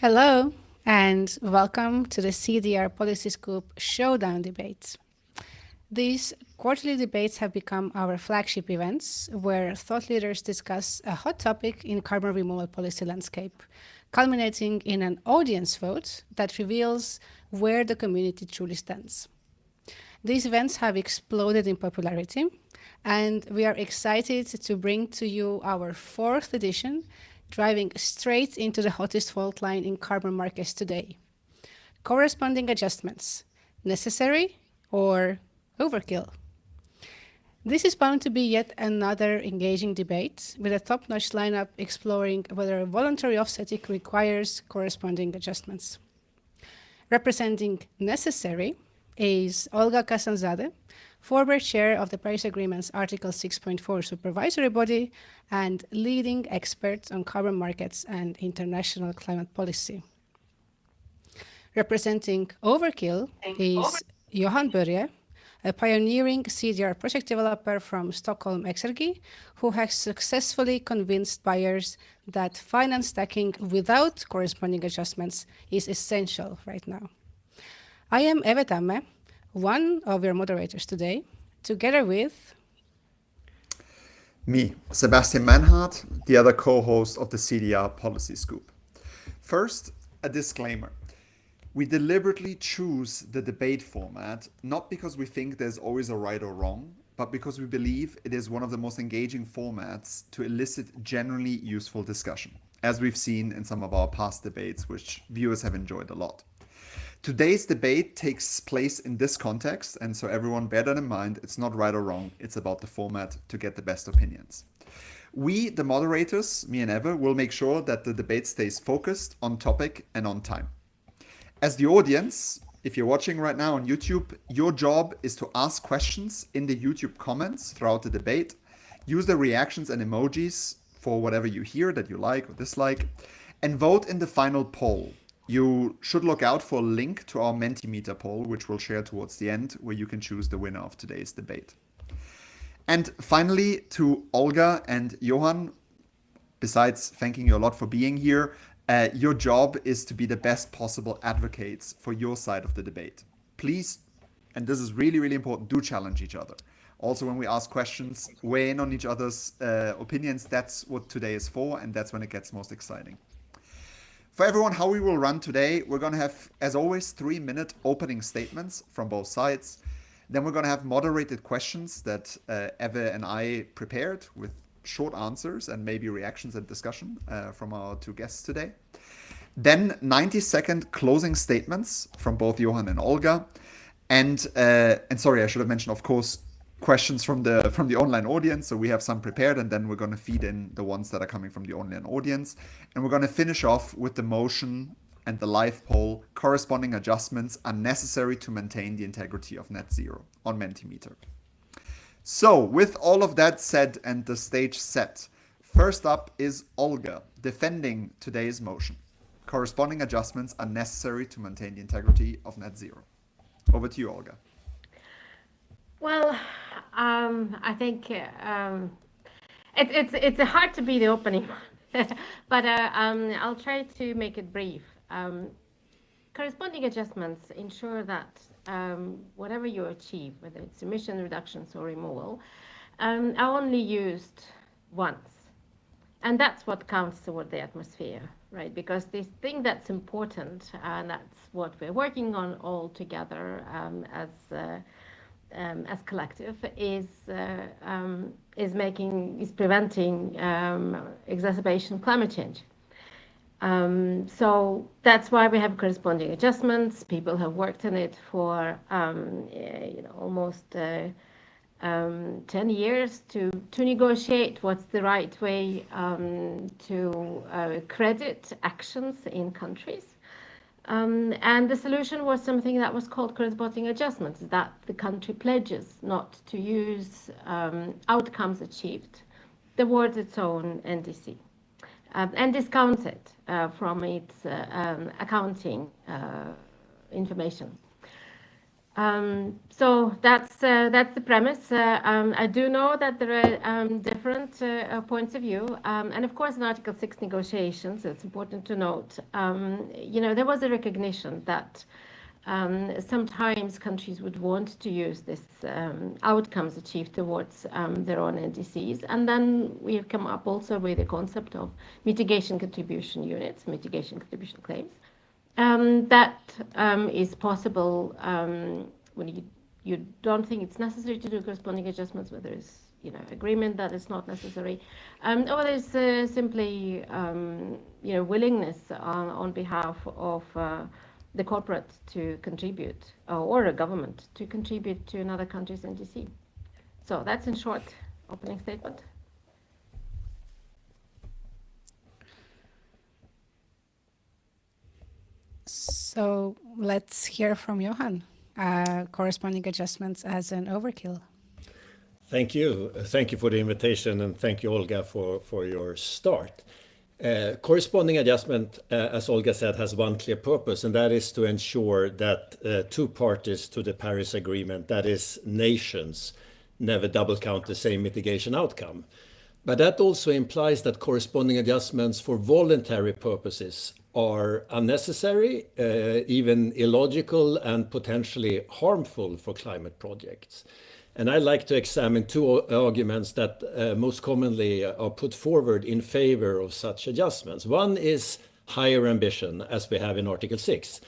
Hello, and welcome to the CDR Policy Scoop Showdown debates. These quarterly debates have become our flagship events where thought leaders discuss a hot topic in carbon removal policy landscape, culminating in an audience vote that reveals where the community truly stands. These events have exploded in popularity, and we are excited to bring to you our fourth edition, driving straight into the hottest fault line in carbon markets today. Corresponding adjustments, necessary or overkill? This is bound to be yet another engaging debate with a top-notch lineup exploring whether voluntary offsetting requires corresponding adjustments. Representing necessary is Olga Gassan, former chair of the Paris Agreement's Article 6.4 Supervisory Body and leading expert on carbon markets and international climate policy. Representing Overkill is Johan Börje, a pioneering CDR project developer from Stockholm Exergi, who has successfully convinced buyers that finance stacking without corresponding adjustments is essential right now. I am Eve Tamme, one of your moderators today, together with me, Sebastian Manhart, the other co-host of the CDR Policy Scoop. First, a disclaimer. We deliberately choose the debate format, not because we think there's always a right or wrong, but because we believe it is one of the most engaging formats to elicit generally useful discussion, as we've seen in some of our past debates, which viewers have enjoyed a lot. Today's debate takes place in this context, and so everyone bear that in mind. It's not right or wrong. It's about the format to get the best opinions. We, the moderators, me and Eva, will make sure that the debate stays focused, on topic, and on time. As the audience, if you're watching right now on YouTube, your job is to ask questions in the YouTube comments throughout the debate. Use the reactions and emojis for whatever you hear that you like or dislike, and vote in the final poll. You should look out for a link to our Mentimeter poll, which we'll share towards the end, where you can choose the winner of today's debate. And finally, to Olga and Johan, besides thanking you a lot for being here, your job is to be the best possible advocates for your side of the debate. Please, and this is really, really important, do challenge each other. Also, when we ask questions, weigh in on each other's opinions. That's what today is for, and that's when it gets most exciting. For everyone, how we will run today, we're going to have, as always, 3-minute opening statements from both sides. Then we're going to have moderated questions that Eve and I prepared with short answers and maybe reactions and discussion from our two guests today. Then 90-second closing statements from both Johan and Olga. And sorry, I should have mentioned, of course, questions from the online audience. So we have some prepared, and then we're going to feed in the ones that are coming from the online audience. And we're going to finish off with the motion and the live poll. Corresponding adjustments are necessary to maintain the integrity of net zero on Mentimeter. So with all of that said and the stage set, first up is Olga defending today's motion. Corresponding adjustments are necessary to maintain the integrity of net zero. Over to you, Olga. Well, I think it's hard to be the opening, but I'll try to make it brief. Corresponding adjustments ensure that whatever you achieve, whether it's emission reductions or removal, are only used once. And that's what counts toward the atmosphere, right? Because this thing that's important, and that's what we're working on all together as collective, is preventing exacerbation of climate change. So that's why we have corresponding adjustments. People have worked on it for almost 10 years to negotiate what's the right way to credit actions in countries. And the solution was something that was called corresponding adjustments, that the country pledges not to use outcomes achieved towards its own NDC. And discounts it from its accounting information. So that's the premise. I do know that there are different points of view, and of course, in Article 6 negotiations, it's important to note, there was a recognition that sometimes countries would want to use this outcomes achieved towards their own NDCs, and then we have come up also with the concept of mitigation contribution units, mitigation contribution claims. That is possible when you don't think it's necessary to do corresponding adjustments, where there's agreement that it's not necessary, or there's simply willingness on behalf of the corporate to contribute, or a government to contribute to another country's NDC. So that's in short opening statement. So let's hear from Johan. Corresponding adjustments as an overkill. Thank you. Thank you for the invitation, and thank you, Olga, for your start. Corresponding adjustment, as Olga said, has one clear purpose, and that is to ensure that two parties to the Paris Agreement, that is nations, never double count the same mitigation outcome. But that also implies that corresponding adjustments for voluntary purposes are unnecessary, even illogical, and potentially harmful for climate projects. And I'd like to examine two arguments that most commonly are put forward in favor of such adjustments. One is higher ambition, as we have in Article 6.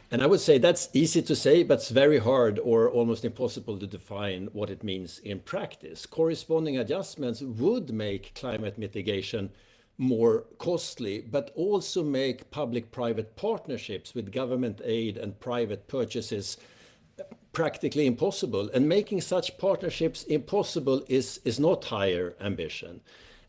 And I would say that's easy to say, but it's very hard or almost impossible to define what it means in practice. Corresponding adjustments would make climate mitigation more costly, but also make public-private partnerships with government aid and private purchases practically impossible. And making such partnerships impossible is not higher ambition.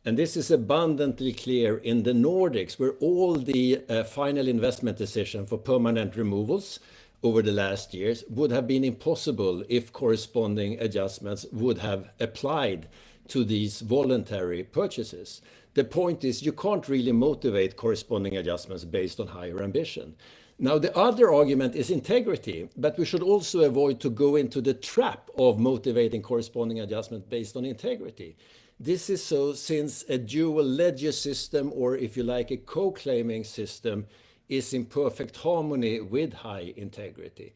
And this is abundantly clear in the Nordics, where all the final investment decision for permanent removals over the last years would have been impossible if corresponding adjustments would have applied to these voluntary purchases. The point is, you can't really motivate corresponding adjustments based on higher ambition. Now, the other argument is integrity, but we should also avoid to go into the trap of motivating corresponding adjustment based on integrity. This is so since a dual ledger system, or if you like, a co-claiming system, is in perfect harmony with high integrity.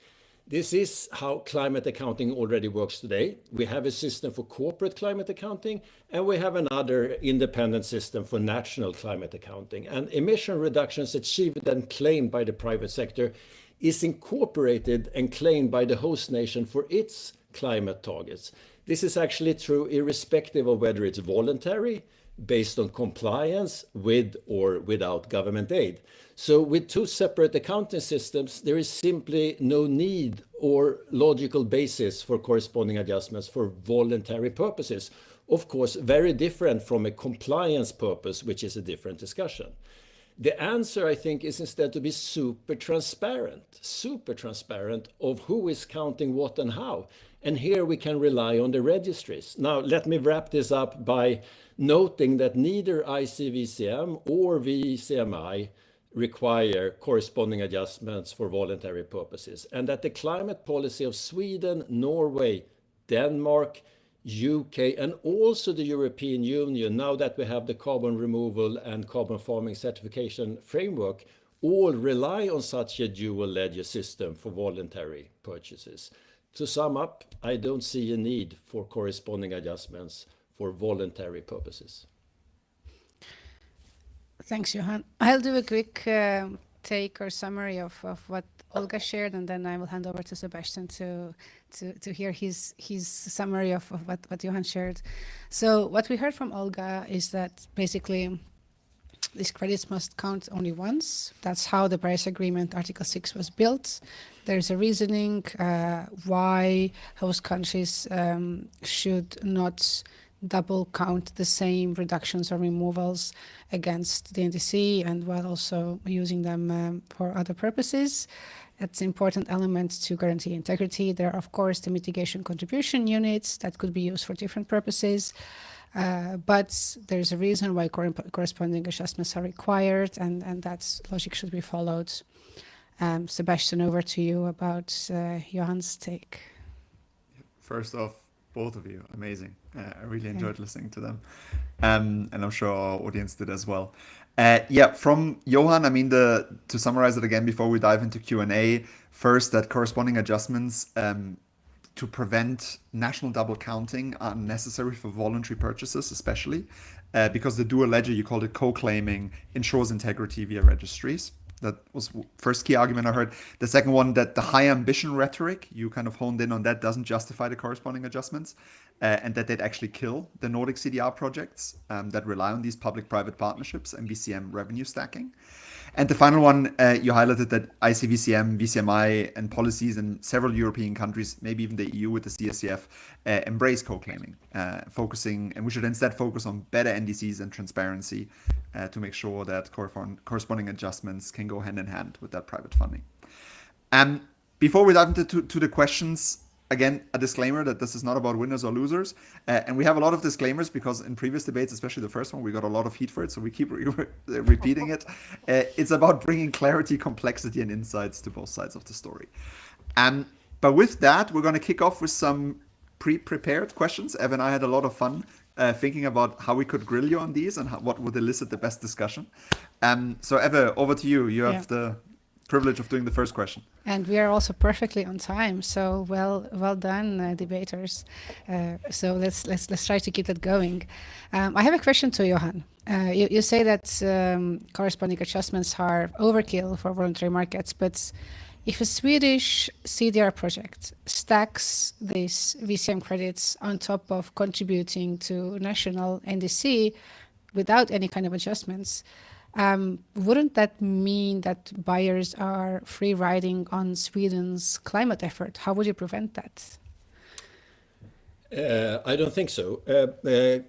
This is how climate accounting already works today. We have a system for corporate climate accounting, and we have another independent system for national climate accounting. And emission reductions achieved and claimed by the private sector is incorporated and claimed by the host nation for its climate targets. This is actually true irrespective of whether it's voluntary, based on compliance with or without government aid. So with two separate accounting systems, there is simply no need or logical basis for corresponding adjustments for voluntary purposes. Of course, very different from a compliance purpose, which is a different discussion. The answer, I think, is instead to be super transparent of who is counting what and how. And here we can rely on the registries. Now, let me wrap this up by noting that neither ICVCM or VCMI require corresponding adjustments for voluntary purposes, and that the climate policy of Sweden, Norway, Denmark, UK, and also the European Union, now that we have the carbon removal and carbon farming certification framework, all rely on such a dual ledger system for voluntary purchases. To sum up, I don't see a need for corresponding adjustments for voluntary purposes. Thanks, Johan. I'll do a quick take or summary of what Olga shared, and then I will hand over to Sebastian to hear his summary of what Johan shared. So what we heard from Olga is that basically these credits must count only once. That's how the Paris Agreement Article 6 was built. There's a reasoning why host countries should not double count the same reductions or removals against the NDC, and while also using them for other purposes. It's an important element to guarantee integrity. There are, of course, the mitigation contribution units that could be used for different purposes. But there's a reason why corresponding adjustments are required, and that logic should be followed. Sebastian, over to you about Johan's take. First off, both of you, amazing. I really enjoyed listening to them. And I'm sure our audience did as well. From Johan, I mean, to summarize it again before we dive into Q&A, first, that corresponding adjustments to prevent national double counting are necessary for voluntary purchases, especially because the dual ledger, you called it co-claiming, ensures integrity via registries. That was first key argument I heard. The second one, that the high ambition rhetoric, you kind of honed in on that, doesn't justify the corresponding adjustments, and that they'd actually kill the Nordic CDR projects that rely on these public-private partnerships and VCM revenue stacking. And the final one, you highlighted that ICVCM, VCMI, and policies in several European countries, maybe even the EU with the CSCF, embrace co-claiming, focusing, and we should instead focus on better NDCs and transparency to make sure that corresponding adjustments can go hand in hand with that private funding. Before we dive into the questions, again, a disclaimer that this is not about winners or losers. And we have a lot of disclaimers because in previous debates, especially the first one, we got a lot of heat for it. So we keep repeating it. It's about bringing clarity, complexity, and insights to both sides of the story. But with that, we're going to kick off with some pre-prepared questions. Ev and I had a lot of fun thinking about how we could grill you on these and what would elicit the best discussion. So Eva, over to you. You have the privilege of doing the first question. And we are also perfectly on time, so well done, debaters. So let's try to keep that going. I have a question to Johan. You say that corresponding adjustments are overkill for voluntary markets, but if a Swedish CDR project stacks these VCM credits on top of contributing to national NDC without any kind of adjustments, wouldn't that mean that buyers are free riding on Sweden's climate effort? How would you prevent that? I don't think so.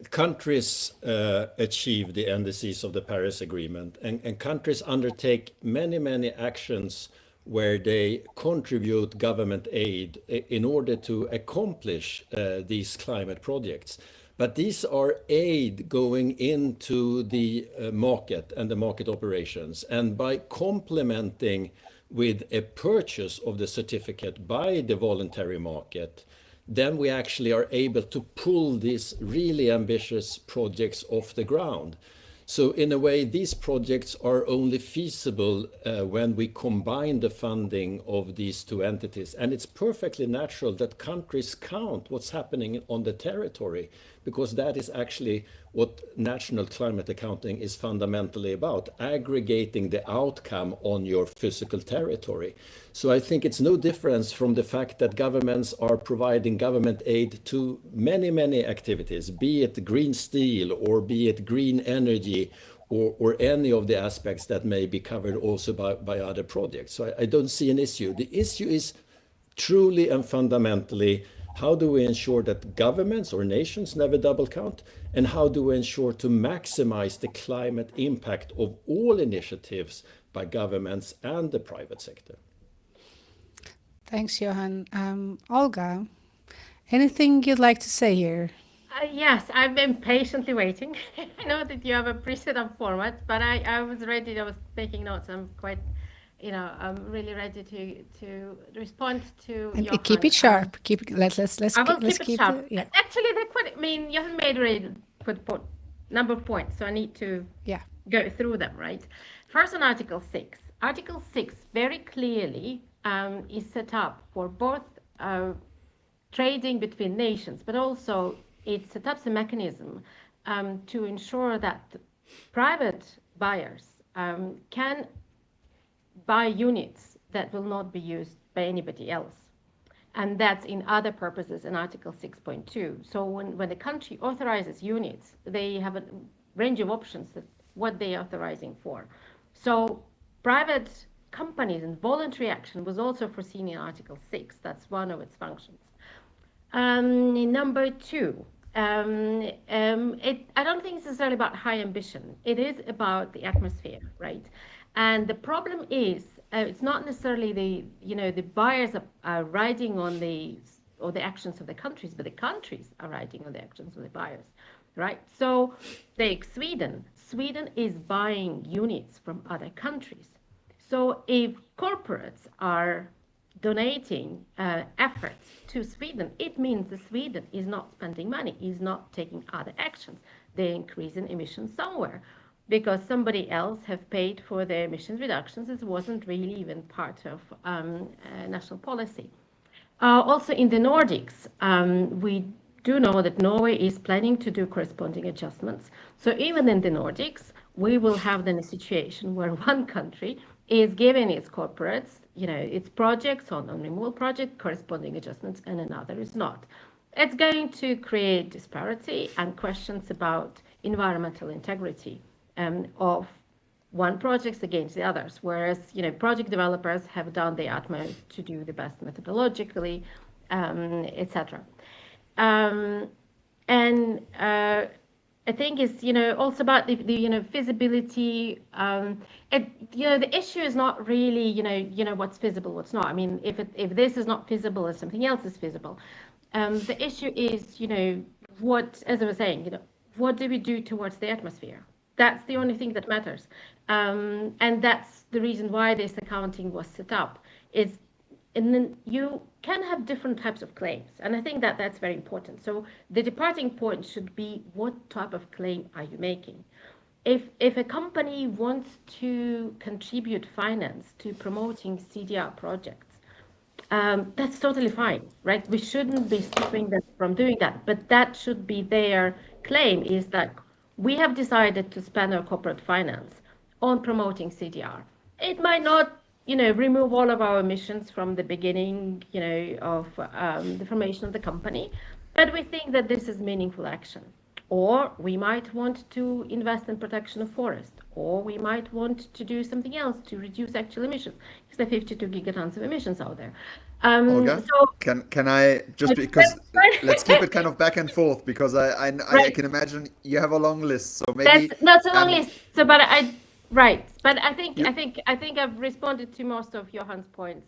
Countries achieve the NDCs of the Paris Agreement, and countries undertake many actions where they contribute government aid in order to accomplish these climate projects. But these are aid going into the market and the market operations. And by complementing with a purchase of the certificate by the voluntary market, then we actually are able to pull these really ambitious projects off the ground. So in a way, these projects are only feasible when we combine the funding of these two entities. And it's perfectly natural that countries count what's happening on the territory, because that is actually what national climate accounting is fundamentally about, aggregating the outcome on your physical territory. So I think it's no difference from the fact that governments are providing government aid to many activities, be it green steel or be it green energy or any of the aspects that may be covered also by other projects. So I don't see an issue. The issue is truly and fundamentally, how do we ensure that governments or nations never double count? And how do we ensure to maximize the climate impact of all initiatives by governments and the private sector? Thanks, Johan. Olga, anything you'd like to say here? Yes, I've been patiently waiting. I know that you have a preset up format, but I was ready. I was taking notes. I'm quite, I'm really ready to respond to. And Johan. keep it sharp. Let's I will keep it sharp. Yeah. Actually, Johan made already put number of points, so I need to go through them. Right. First, on Article 6. Article 6 very clearly is set up for both trading between nations, but also it sets up a mechanism to ensure that private buyers can buy units that will not be used by anybody else. And that's in other purposes in Article 6.2. So when the country authorizes units, they have a range of options that what they are authorizing for. So private companies and voluntary action was also foreseen in Article 6. That's one of its functions. Number 2, I don't think it's necessarily about high ambition. It is about the atmosphere, right? And the problem is, it's not necessarily the buyers are riding on the actions of the countries, but the countries are riding on the actions of the buyers, right? So take Sweden. Sweden is buying units from other countries. So if corporates are donating efforts to Sweden, it means that Sweden is not spending money, is not taking other actions. They're increasing emissions somewhere because somebody else have paid for their emissions reductions. It wasn't really even part of national policy. Also in the Nordics, we do know that Norway is planning to do corresponding adjustments. So even in the Nordics, we will have then a situation where one country is giving its corporates, its projects on removal project corresponding adjustments, and another is not. It's going to create disparity and questions about environmental integrity of one project against the others, whereas project developers have done their utmost to do the best methodologically, etc. I think it's also about the feasibility. The issue is not really what's feasible, what's not. I mean, if this is not feasible and something else is feasible, the issue is what, as I was saying, what do we do towards the atmosphere? That's the only thing that matters, and that's the reason why this accounting was set up. And then you can have different types of claims. And I think that that's very important. So the departing point should be, what type of claim are you making? If a company wants to contribute finance to promoting CDR projects, that's totally fine, right? We shouldn't be stopping them from doing that. But that should be their claim, is that we have decided to spend our corporate finance on promoting CDR. It might not remove all of our emissions from the beginning, of the formation of the company. But we think that this is meaningful action. Or we might want to invest in protection of forest. Or we might want to do something else to reduce actual emissions. Because there are 52 gigatons of emissions out there. Olga, can I just, because let's keep it kind of back and forth, because I can imagine you have a long list. So maybe that's not a long list. So, but right, but I think I've responded to most of Johan's points.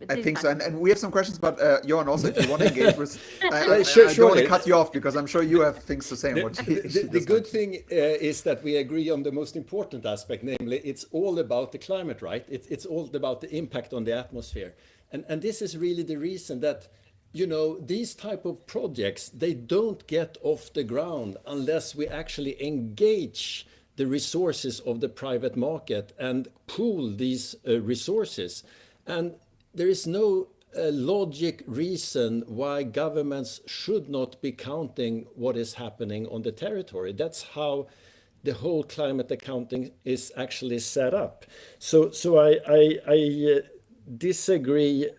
I think so, and we have some questions, but Johan, also, if you want to engage with, I Sure. don't want to cut you off, because I'm sure you have things to say on what The good thing is that we agree on the most important aspect, namely, it's all about the climate, right? It's all about the impact on the atmosphere, and this is really the reason that these type of projects, they don't get off the ground unless we actually engage the resources of the private market and pool these resources. And there is no logic reason why governments should not be counting what is happening on the territory. That's how the whole climate accounting is actually set up. So I disagree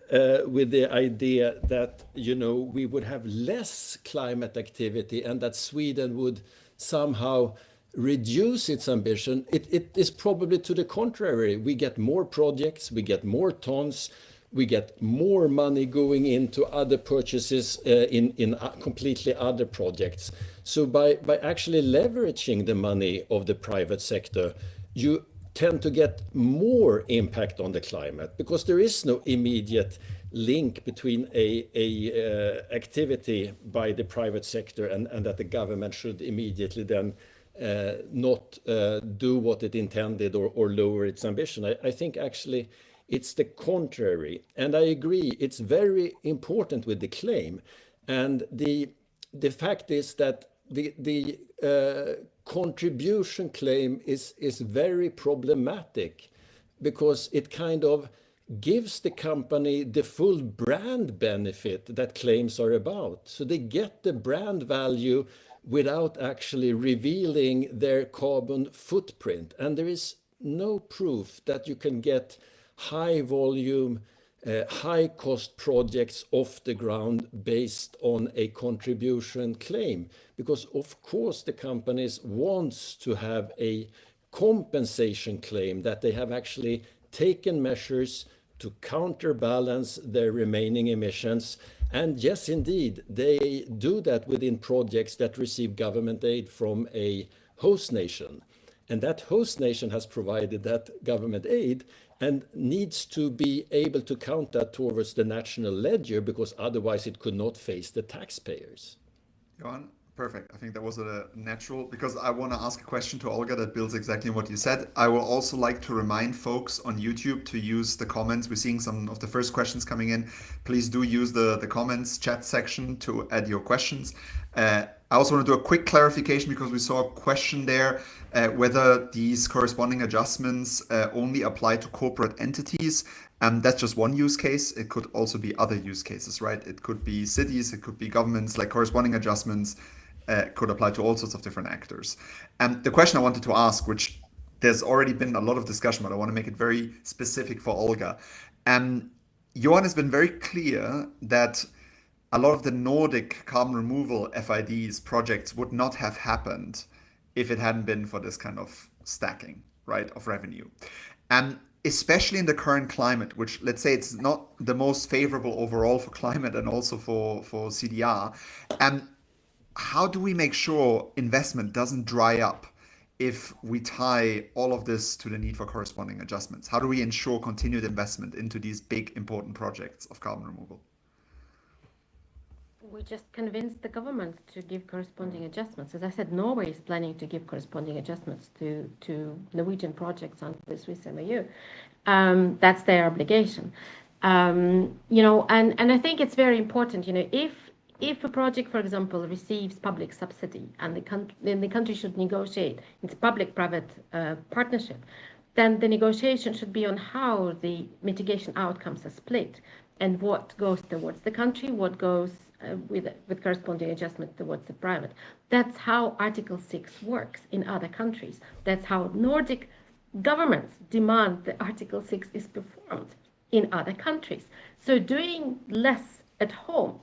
with the idea that we would have less climate activity and that Sweden would somehow reduce its ambition. It is probably to the contrary. We get more projects, we get more tons, we get more money going into other purchases in completely other projects. So by actually leveraging the money of the private sector, you tend to get more impact on the climate, because there is no immediate link between a activity by the private sector and that the government should immediately then not do what it intended or lower its ambition. I think actually it's the contrary. And I agree, it's very important with the claim. And the fact is that the contribution claim is very problematic, because it kind of gives the company the full brand benefit that claims are about. So they get the brand value without actually revealing their carbon footprint. And there is no proof that you can get high volume, high cost projects off the ground based on a contribution claim. Because of course the companies wants to have a compensation claim, that they have actually taken measures to counterbalance their remaining emissions. And yes, indeed, they do that within projects that receive government aid from a host nation. And that host nation has provided that government aid and needs to be able to count that towards the national ledger, because otherwise it could not face the taxpayers. Johan, Perfect. I think that was a natural, because I want to ask a question to Olga that builds exactly on what you said. I will also like to remind folks on YouTube to use the comments. We're seeing some of the first questions coming in. Please do use the comments chat section to add your questions. I also want to do a quick clarification because we saw a question there whether these corresponding adjustments only apply to corporate entities. That's just one use case. It could also be other use cases, right? It could be cities, it could be governments, like corresponding adjustments could apply to all sorts of different actors. The question I wanted to ask, which there's already been a lot of discussion, but I want to make it very specific for Olga. Johan has been very clear that a lot of the Nordic carbon removal FIDs projects would not have happened if it hadn't been for this kind of stacking, right, of revenue. And especially in the current climate, which, let's say, it's not the most favorable overall for climate and also for CDR. How do we make sure investment doesn't dry up if we tie all of this to the need for corresponding adjustments? How do we ensure continued investment into these big, important projects of carbon removal? We just convinced the government to give corresponding adjustments. As I said, Norway is planning to give corresponding adjustments to Norwegian projects under the Swiss MOU. That's their obligation. And I think it's very important, if a project, for example, receives public subsidy and the country should negotiate, it's public-private partnership, then the negotiation should be on how the mitigation outcomes are split and what goes towards the country, what goes with corresponding adjustment towards the private. That's how Article 6 works in other countries. That's how Nordic governments demand that Article 6 is performed in other countries. So doing less at home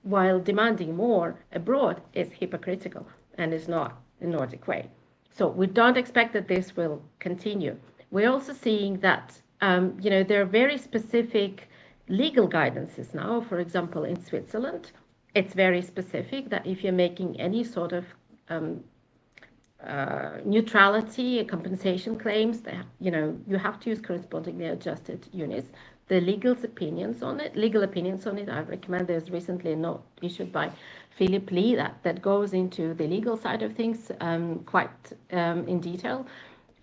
while demanding more abroad is hypocritical and is not the Nordic way. So we don't expect that this will continue. We're also seeing that there are very specific legal guidances now. For example, in Switzerland, it's very specific that if you're making any sort of neutrality and compensation claims, that you have to use correspondingly adjusted units. The legal opinions on it, I recommend. There's recently a note issued by Philip Lee that goes into the legal side of things quite in detail.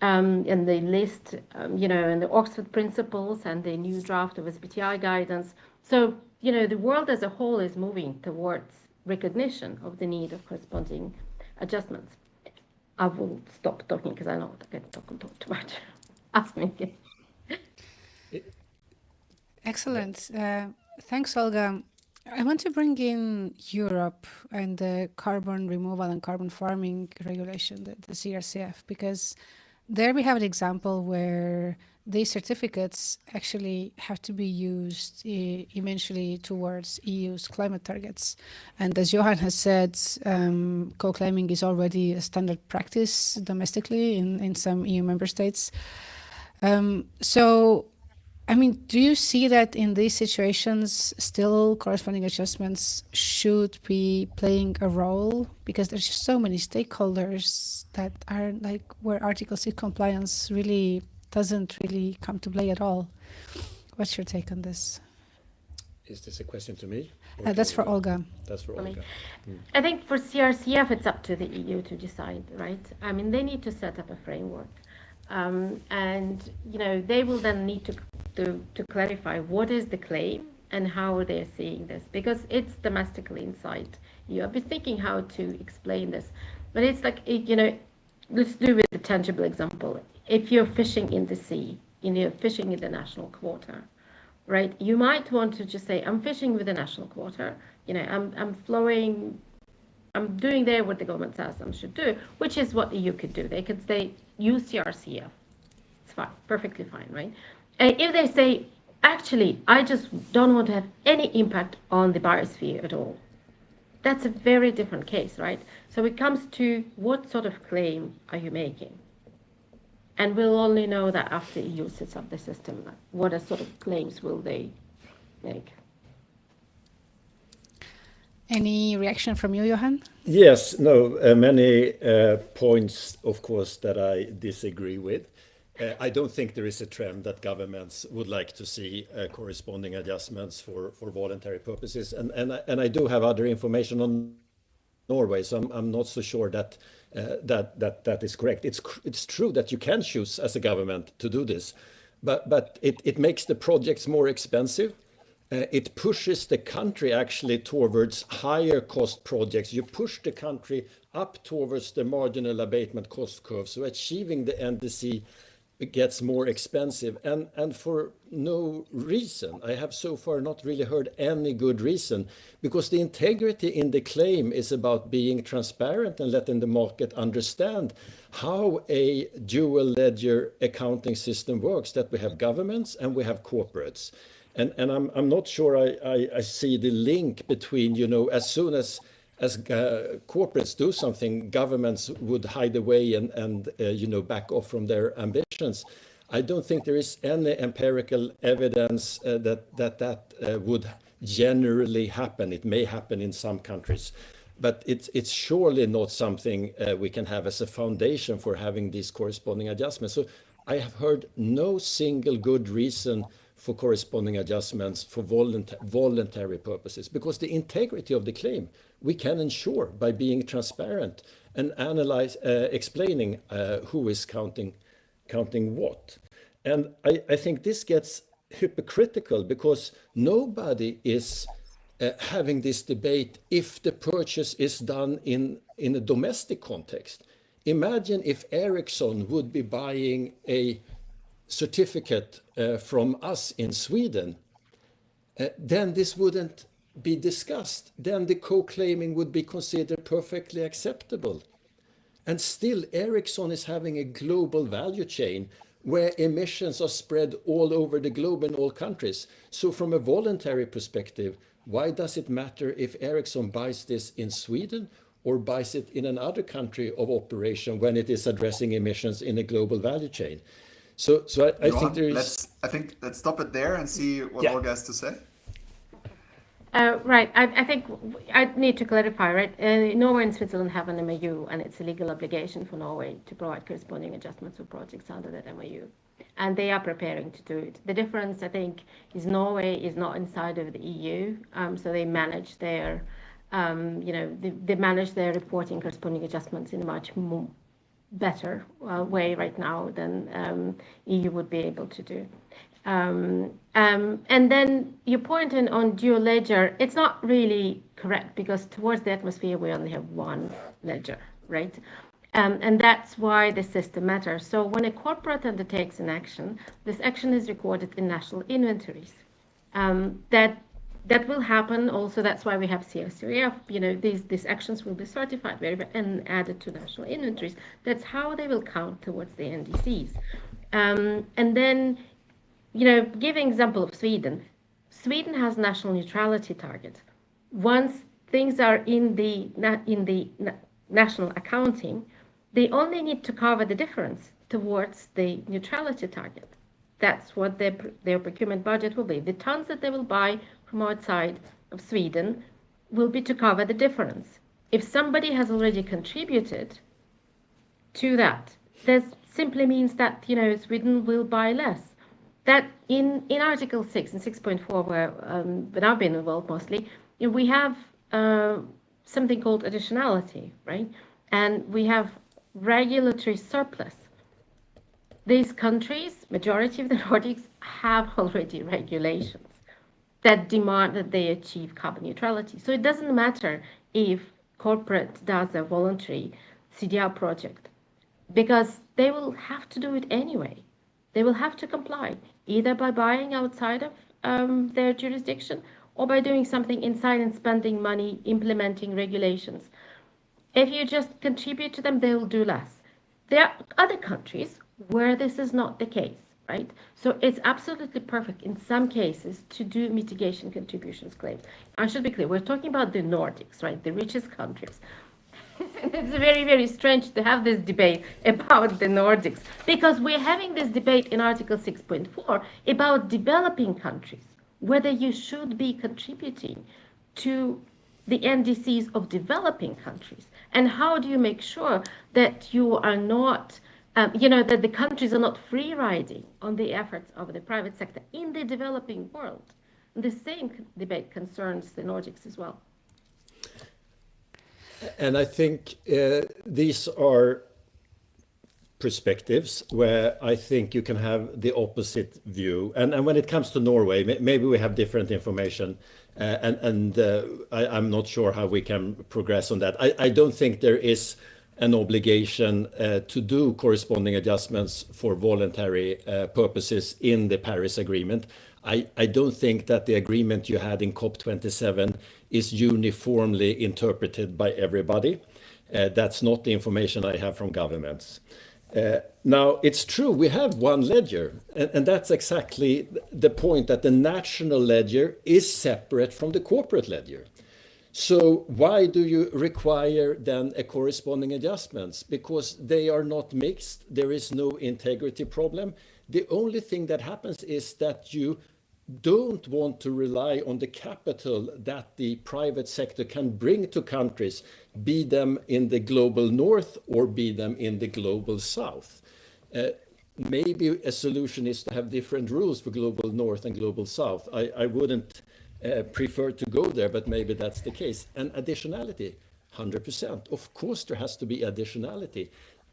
And they list, and the Oxford Principles and the new draft of SBTI guidance. So, the world as a whole is moving towards recognition of the need of corresponding adjustments. I will stop talking because I know I can talk too much. Ask me again. Excellent. Thanks, Olga. I want to bring in Europe and the carbon removal and carbon farming regulation, the CRCF, because there we have an example where these certificates actually have to be used eventually towards EU's climate targets. And as Johan has said, co-claiming is already a standard practice domestically in some EU member states. Do you see that in these situations, still corresponding adjustments should be playing a role? Because there's just so many stakeholders that are where Article 6 compliance really doesn't really come to play at all. What's your take on this? Is this a question to me? That's for Olga. That's for Olga. I think for CRCF, it's up to the EU to decide, right? They need to set up a framework. They will then need to clarify what is the claim and how they're seeing this, because it's domestically inside you. I've been thinking how to explain this, but it's let's do with a tangible example. If you're fishing in the sea, you're fishing in the national quota, right? You might want to just say, I'm fishing with the national quota, I'm flowing, I'm doing there what the government says I should do, which is what the EU could do. They could say, use CRCF. It's fine, perfectly fine, right? And if they say, actually, I just don't want to have any impact on the biosphere at all, that's a very different case, right? So it comes to what sort of claim are you making? And we'll only know that after the EU sets up the system, what sort of claims will they make? Any reaction from you, Johan? Yes, no, many points, of course, that I disagree with. I don't think there is a trend that governments would like to see corresponding adjustments for voluntary purposes. And I do have other information on Norway, so I'm not so sure that that is correct. It's true that you can choose as a government to do this, but it makes the projects more expensive. It pushes the country actually towards higher cost projects. You push the country up towards the marginal abatement cost curve. So achieving the NDC gets more expensive, and for no reason. I have so far not really heard any good reason, because the integrity in the claim is about being transparent and letting the market understand how a dual ledger accounting system works, that we have governments and we have corporates. And I'm not sure I see the link between, as soon as corporates do something, governments would hide away and back off from their ambitions. I don't think there is any empirical evidence that would generally happen. It may happen in some countries, but it's surely not something we can have as a foundation for having these corresponding adjustments. So I have heard no single good reason for corresponding adjustments for voluntary purposes, because the integrity of the claim we can ensure by being transparent and explaining who is counting what. And I think this gets hypocritical, because nobody is having this debate if the purchase is done in a domestic context. Imagine if Ericsson would be buying a certificate from us in Sweden, then this wouldn't be discussed. Then the co-claiming would be considered perfectly acceptable. And still, Ericsson is having a global value chain where emissions are spread all over the globe in all countries. So from a voluntary perspective, why does it matter if Ericsson buys this in Sweden or buys it in another country of operation when it is addressing emissions in a global value chain? So I think there is... Let's stop it there and see what Olga has to say. Right. I think I need to clarify, right? Norway and Switzerland have an MOU, and it's a legal obligation for Norway to provide corresponding adjustments for projects under that MOU. And they are preparing to do it. The difference, I think, is Norway is not inside of the EU, so they manage their, they manage their reporting corresponding adjustments in a much more better way right now than EU would be able to do. And then your point on dual ledger, it's not really correct, because towards the atmosphere we only have one ledger, right? And that's why the system matters. So when a corporate undertakes an action, this action is recorded in national inventories. That will happen also. That's why we have CORSIA. These actions will be certified and added to national inventories. That's how they will count towards the NDCs. And then, giving example of Sweden. Sweden has national neutrality target. Once things are in the national accounting, they only need to cover the difference towards the neutrality target. That's what their procurement budget will be. The tons that they will buy from outside of Sweden will be to cover the difference. If somebody has already contributed to that, this simply means that Sweden will buy less. That in Article 6 and 6.4, where I've been involved mostly, we have something called additionality, right? And we have regulatory surplus. These countries, majority of the Nordics, have already regulations that demand that they achieve carbon neutrality. So it doesn't matter if corporate does a voluntary CDR project, because they will have to do it anyway. They will have to comply, either by buying outside of their jurisdiction or by doing something inside and spending money implementing regulations. If you just contribute to them, they will do less. There are other countries where this is not the case, right? So it's absolutely perfect in some cases to do mitigation contributions claims. I should be clear, we're talking about the Nordics, right? The richest countries. It's very, very strange to have this debate about the Nordics, because we're having this debate in Article 6.4 about developing countries, whether you should be contributing to the NDCs of developing countries. And how do you make sure that you are not, that the countries are not free riding on the efforts of the private sector in the developing world? The same debate concerns the Nordics as well. And I think these are perspectives where I think you can have the opposite view. And when it comes to Norway, maybe we have different information, I'm not sure how we can progress on that. I don't think there is an obligation to do corresponding adjustments for voluntary purposes in the Paris Agreement. I don't think that the agreement you had in COP27 is uniformly interpreted by everybody. That's not the information I have from governments. Now, it's true, we have one ledger, and that's exactly the point, that the national ledger is separate from the corporate ledger. So why do you require then a corresponding adjustments? Because they are not mixed, there is no integrity problem. The only thing that happens is that you don't want to rely on the capital that the private sector can bring to countries, be them in the global north or be them in the global south. Maybe a solution is to have different rules for global north and global south. I wouldn't prefer to go there, but maybe that's the case. And additionality, 100%. Of course, there has to be additionality.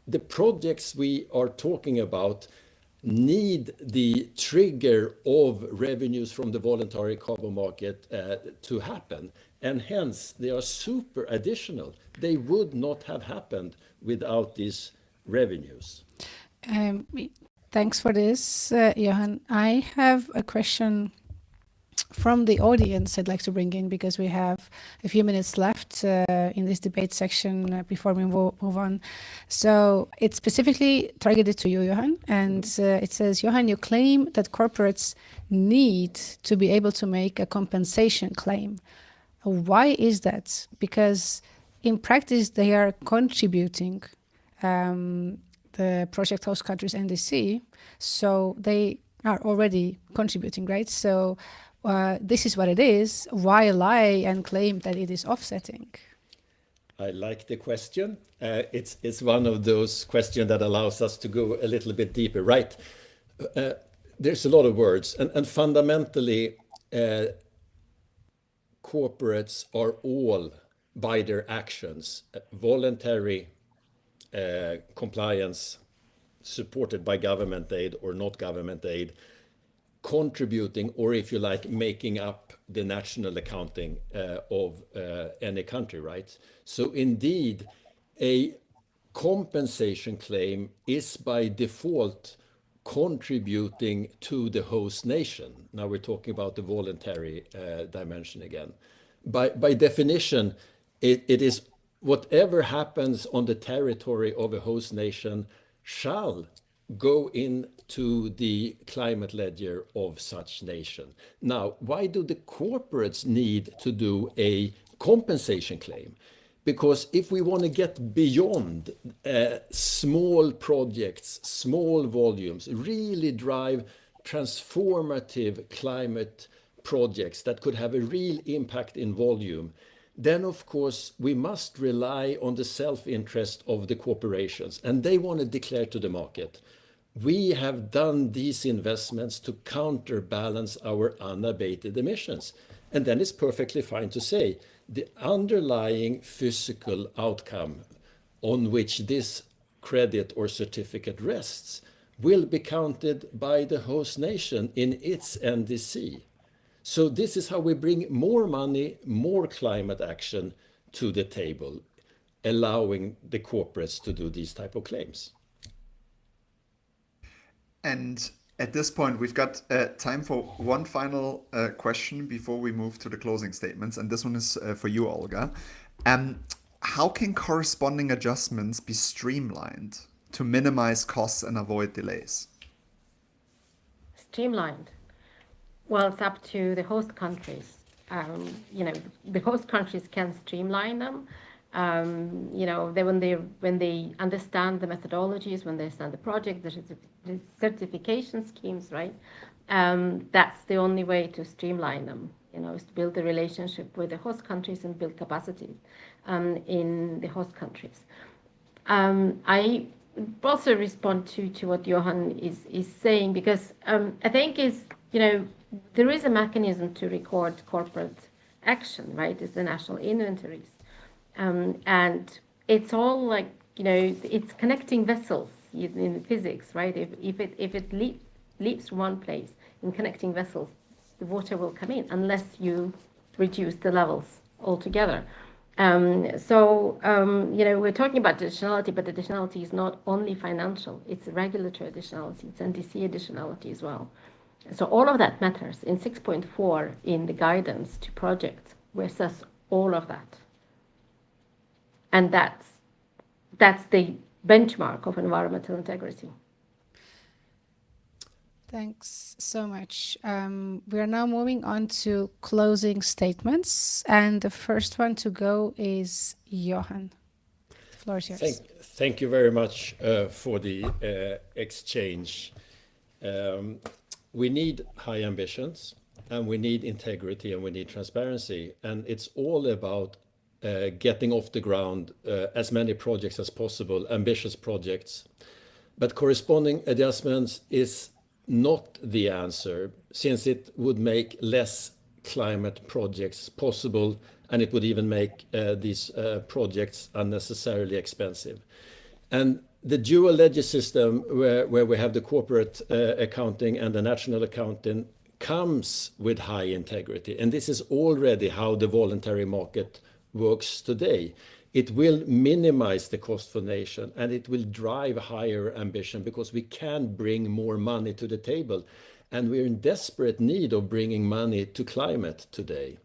The projects we are talking about need the trigger of revenues from the voluntary carbon market to happen. And hence, they are super additional. They would not have happened without these revenues. Thanks for this, Johan. I have a question from the audience I'd like to bring in, because we have a few minutes left in this debate section before we move on. So it's specifically targeted to you, Johan, and it says, Johan, you claim that corporates need to be able to make a compensation claim. Why is that? Because in practice, they are contributing the project host countries NDC, so they are already contributing, right? So this is what it is. Why lie and claim that it is offsetting? I like the question. It's one of those questions that allows us to go a little bit deeper, right? There's a lot of words, and fundamentally, corporates are all, by their actions, voluntary compliance, supported by government aid or not government aid, contributing, or if you like, making up the national accounting of any country, right? So indeed, a compensation claim is by default contributing to the host nation. Now we're talking about the voluntary dimension again. By definition, it is whatever happens on the territory of a host nation shall go into the climate ledger of such nation. Now, why do the corporates need to do a compensation claim? Because if we want to get beyond small projects, small volumes, really drive transformative climate projects that could have a real impact in volume, then of course we must rely on the self-interest of the corporations, and they want to declare to the market, we have done these investments to counterbalance our unabated emissions. And then it's perfectly fine to say the underlying physical outcome on which this credit or certificate rests will be counted by the host nation in its NDC. So this is how we bring more money, more climate action to the table, allowing the corporates to do these type of claims. And at this point, we've got time for one final question before we move to the closing statements. And this one is for you, Olga. How can corresponding adjustments be streamlined to minimize costs and avoid delays? Streamlined? Well, it's up to the host countries. The host countries can streamline them. When they understand the methodologies, when they understand the project, the certification schemes, right? That's the only way to streamline them. Is to build a relationship with the host countries and build capacity in the host countries. I also respond to what Johan is saying, because I think there is a mechanism to record corporate action, right? It's the national inventories. And it's all like, it's connecting vessels in physics, right? If it leaves one place in connecting vessels, the water will come in unless you reduce the levels altogether. We're talking about additionality, but additionality is not only financial, it's regulatory additionality, it's NDC additionality as well. So all of that matters. In 6.4, in the guidance to projects, we assess all of that. And that's the benchmark of environmental integrity. Thanks so much. We are now moving on to closing statements. And the first one to go is Johan. The floor is yours. Thank you very much for the exchange. We need high ambitions, and we need integrity, and we need transparency. And it's all about getting off the ground as many projects as possible, ambitious projects. But corresponding adjustments is not the answer, since it would make less climate projects possible, and it would even make these projects unnecessarily expensive. And the dual ledger system, where we have the corporate accounting and the national accounting, comes with high integrity. And this is already how the voluntary market works today. It will minimize the cost for nation, and it will drive higher ambition, because we can bring more money to the table. And we're in desperate need of bringing money to climate today.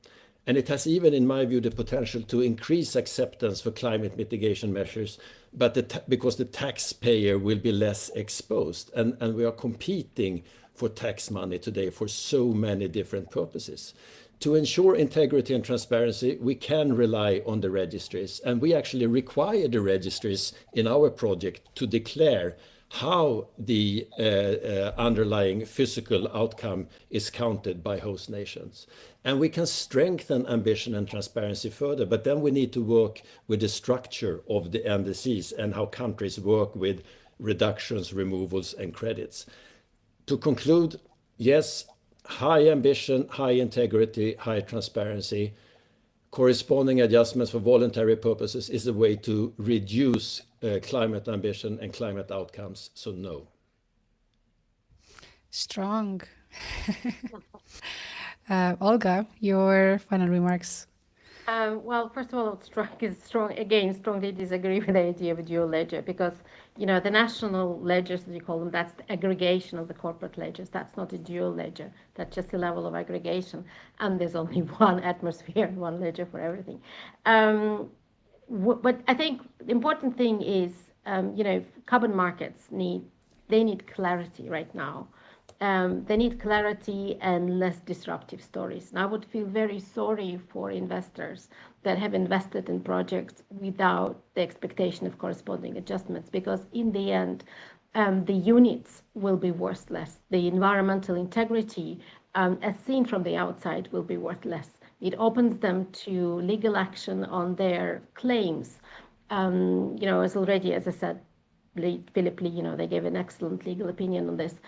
And it has even, in my view, the potential to increase acceptance for climate mitigation measures, but because the taxpayer will be less exposed. And we are competing for tax money today for so many different purposes. To ensure integrity and transparency, we can rely on the registries, and we actually require the registries in our project to declare how the underlying physical outcome is counted by host nations. And we can strengthen ambition and transparency further, but then we need to work with the structure of the NDCs and how countries work with reductions, removals, and credits. To conclude, yes, high ambition, high integrity, high transparency. Corresponding adjustments for voluntary purposes is a way to reduce climate ambition and climate outcomes, so no. Strong. Olga, your final remarks. Well, first of all, strongly disagree with the idea of a dual ledger, because the national ledgers, as you call them, that's the aggregation of the corporate ledgers. That's not a dual ledger. That's just a level of aggregation, and there's only one atmosphere, one ledger for everything. But I think the important thing is, carbon markets need clarity right now. They need clarity and less disruptive stories. And I would feel very sorry for investors that have invested in projects without the expectation of corresponding adjustments, because in the end, the units will be worth less. The environmental integrity, as seen from the outside, will be worth less. It opens them to legal action on their claims. As I said, Philip Lee, they gave an excellent legal opinion on this.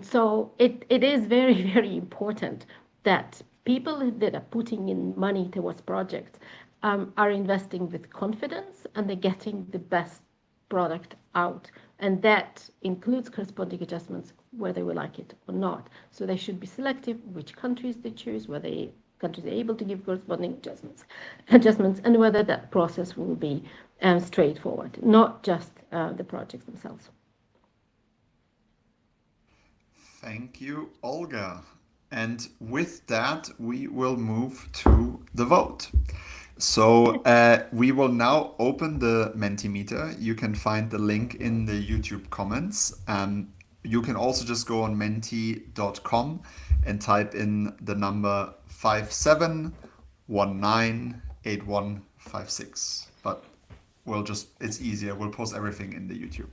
So it is very, very important that people that are putting in money towards projects are investing with confidence, and they're getting the best product out. And that includes corresponding adjustments, whether we like it or not. So they should be selective which countries they choose, whether countries are able to give corresponding adjustments, and whether that process will be straightforward, not just the projects themselves. Thank you, Olga. And with that, we will move to the vote. So we will now open the Mentimeter. You can find the link in the YouTube comments. You can also just go on menti.com and type in the number 57198156. But it's easier. We'll post everything in the YouTube.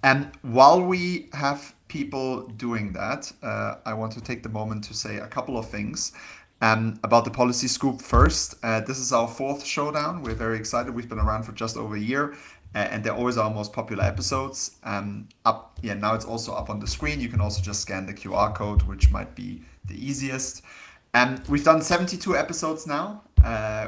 And while we have people doing that, I want to take the moment to say a couple of things about the Policy Scoop first. This is our fourth showdown. We're very excited. We've been around for just over a year, and they're always our most popular episodes. Now it's also up on the screen. You can also just scan the QR code, which might be the easiest. We've done 72 episodes now,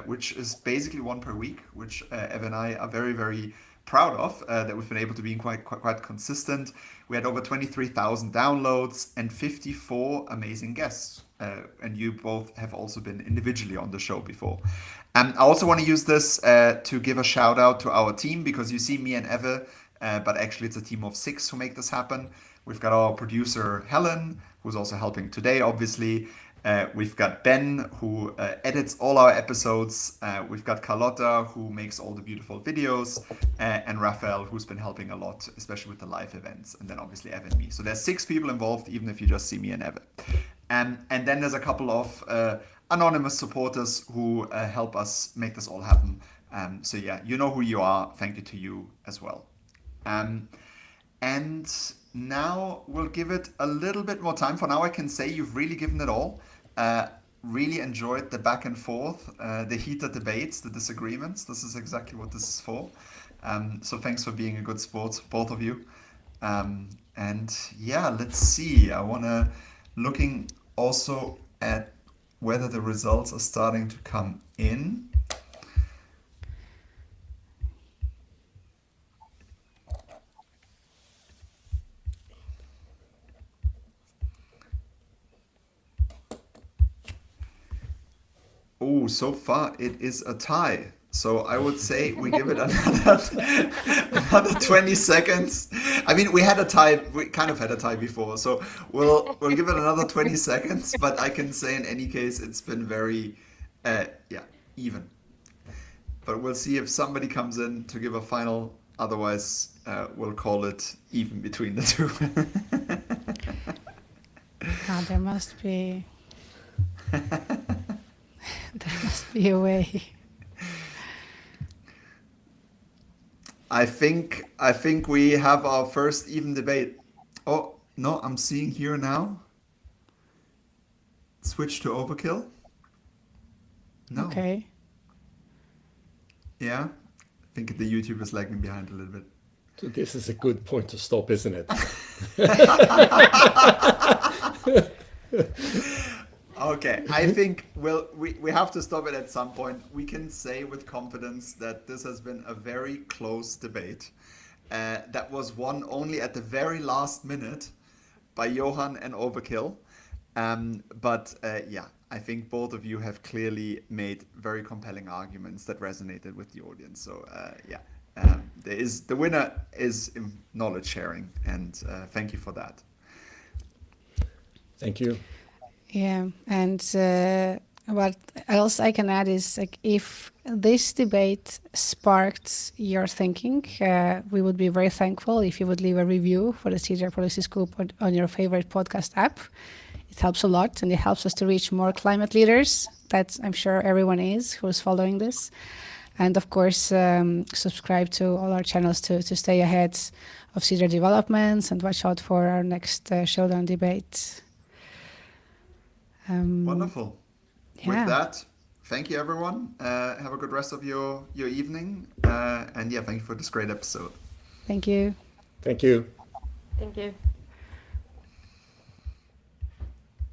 which is basically one per week, which Ev and I are very, very proud of, that we've been able to be quite consistent. We had over 23,000 downloads and 54 amazing guests. And you both have also been individually on the show before. I also want to use this to give a shout out to our team, because you see me and Eve, but actually it's a team of 6 who make this happen. We've got our producer Helen, who's also helping today, obviously. We've got Ben, who edits all our episodes. We've got Carlotta, who makes all the beautiful videos, and Raphael, who's been helping a lot, especially with the live events, and then obviously Ev and me. So there's 6 people involved, even if you just see me and Ev. And then there's a couple of anonymous supporters who help us make this all happen. So yeah, you know who you are. Thank you to you as well. And now we'll give it a little bit more time. For now, I can say you've really given it all. Really enjoyed the back and forth, the heated debates, the disagreements. This is exactly what this is for. So thanks for being a good sport, both of you. And yeah, let's see. I want to looking also at whether the results are starting to come in. Oh, so far it is a tie. So I would say we give it another 20 seconds. I mean, we had a tie. We kind of had a tie before, so we'll give it another 20 seconds. But I can say in any case, it's been very, even. But we'll see if somebody comes in to give a final. Otherwise, we'll call it even between the two. There must be. There must be a way. I think we have our first even debate. Oh, no, I'm seeing here now. Switch to Overkill. No. Okay. Yeah. I think the YouTube is lagging behind a little bit. So this is a good point to stop, isn't it? Okay, I think we have to stop it at some point. We can say with confidence that this has been a very close debate that was won only at the very last minute by Johan and Overkill. But I think both of you have clearly made very compelling arguments that resonated with the audience. So the winner is knowledge sharing, and thank you for that. Thank you. Yeah, and what else I can add is, like, if this debate sparked your thinking, we would be very thankful if you would leave a review for the CDR Policy Scoop on your favorite podcast app. It helps a lot, and it helps us to reach more climate leaders. That I'm sure everyone is who's following this. And of course, subscribe to all our channels to stay ahead of CDR developments and watch out for our next showdown debate. Wonderful. Yeah. With that, thank you, everyone. Have a good rest of your evening. And thank you for this great episode. Thank you. Thank you. Thank you.